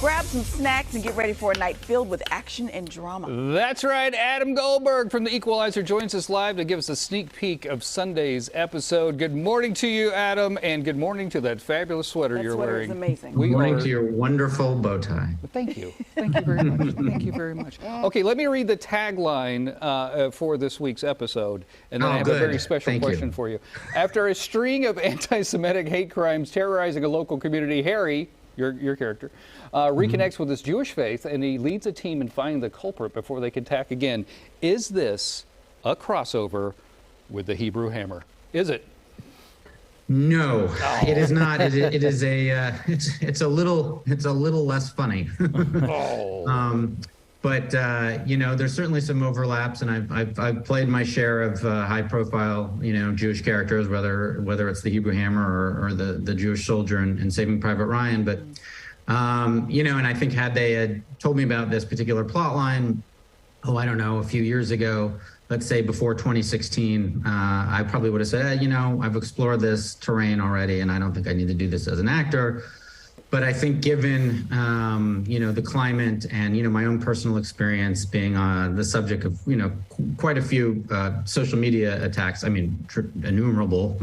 grab some snacks and get ready for a night filled with action and drama. That's right. Adam Goldberg from the Equalizer joins us live to give us a sneak peek of Sunday's episode. Good morning to you, Adam, and good morning to that fabulous sweater you're wearing. That sweater is amazing. Good morning to your wonderful bow tie. Thank you. Thank you very much. Thank you very much. Okay, let me read the tagline for this week's episode, and then I have a very special question for you. After a string of anti-Semitic hate crimes terrorizing a local community, Harry, your character, reconnects with his Jewish faith, and he leads a team in finding the culprit before they can attack again. Is this a crossover with the Hebrew Hammer? Is it? No, it is not. It is a. It's a little less funny. But you know, there's certainly some overlaps, and I've played my share of high-profile, you know, Jewish characters, whether it's the Hebrew Hammer or the Jewish soldier in Saving Private Ryan. But you know, and I think had they had told me about this particular plot line, I don't know, a few years ago, let's say before 2016, I probably would have said, you know, I've explored this terrain already, and I don't think I need to do this as an actor. But I think given, you know, the climate and, you know, my own personal experience being the subject of, you know, quite a few social media attacks, I mean, innumerable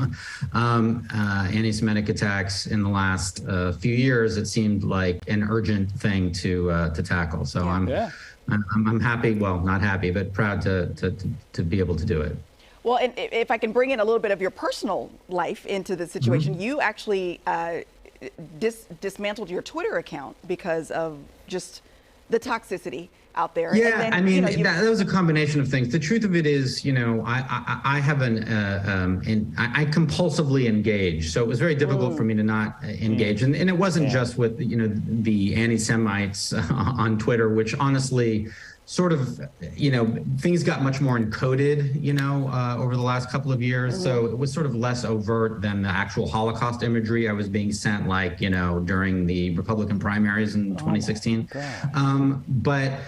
anti-Semitic attacks in the last few years, it seemed like an urgent thing to tackle. So I'm happy, well, not happy, but proud to be able to do it. Well, and if I can bring in a little bit of your personal life into the situation, you actually dismantled your Twitter account because of just the toxicity out there. Yeah, and then, I mean, you know, that was a combination of things. The truth of it is, you know, I have I compulsively engage, so it was very difficult for me to not engage. And it wasn't just with, you know, the anti-Semites on Twitter, which honestly, sort of, you know, things got much more encoded, you know, over the last couple of years. So it was sort of less overt than the actual Holocaust imagery I was being sent, like, you know, during the Republican primaries in 2016. But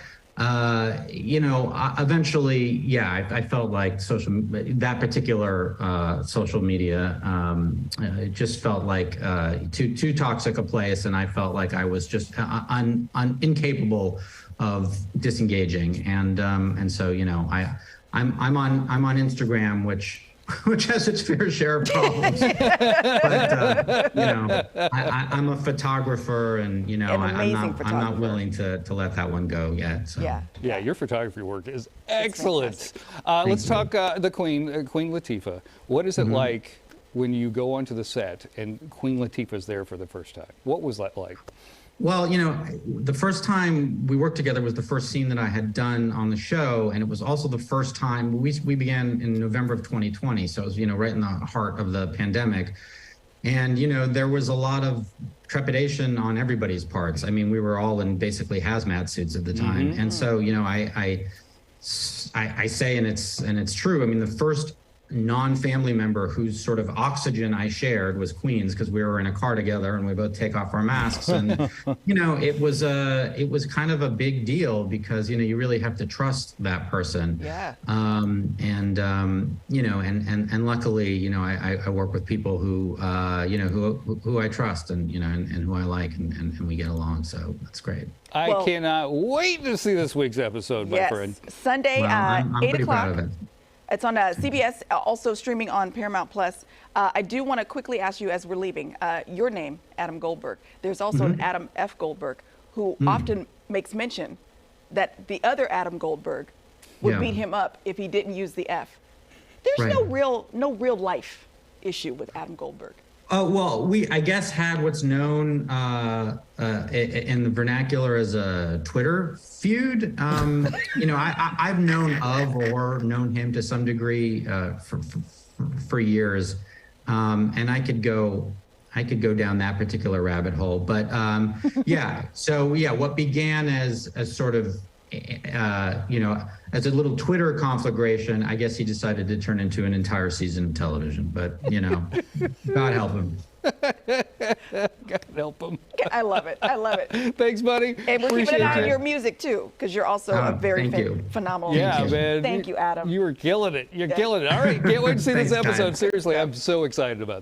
you know, eventually, yeah, I felt like that particular social media, it just felt like too toxic a place, and I felt like I was just incapable of disengaging, and so, you know, I'm on Instagram, which has its fair share of problems. But you know, I'm a photographer, and you know, I'm not willing to let that one go yet. So. Yeah, your photography work is excellent. Let's talk the Queen, Queen Latifah. What is it like when you go onto the set and Queen Latifah's there for the first time? What was that like? Well, you know, the first time we worked together was the first scene that I had done on the show, and it was also the first time we began in November of 2020, so it was, you know, right in the heart of the pandemic. And, you know, there was a lot of trepidation on everybody's parts. I mean, we were all in basically hazmat suits at the time. And so, you know, I say, and it's true, I mean, the first non-family member whose sort of oxygen I shared was Queen's, because we were in a car together and we both take off our masks. And, you know, it was kind of a big deal because, you know, you really have to trust that person. Yeah. You know, and luckily, you know, I work with people who, you know, who I trust and, you know, and who I like, and we get along. So that's great. I cannot wait to see this week's episode, my friend. Sunday, I'm 8 o'clock. Proud of it. It's on CBS, also streaming on Paramount Plus. I do want to quickly ask you, as we're leaving, your name, Adam Goldberg. There's also an Adam F. Goldberg, who often makes mention that the other Adam Goldberg would beat him up if he didn't use the F. There's no real life issue with Adam Goldberg. Oh, well, we, I guess, had what's known in the vernacular as a Twitter feud. You know, I've known of or known him to some degree for years, and I could go down that particular rabbit hole. But yeah, so yeah, what began as sort of you know, as a little Twitter conflagration, I guess he decided to turn into an entire season of television. But, you know, God help him. God help him. I love it. I love it. Thanks, buddy. And we're keeping an eye on your music, too, because you're also a very phenomenal musician. Man. Thank you, Adam. You were killing it. You're killing it. All right. Can't wait to see this episode. Seriously, I'm so excited about it.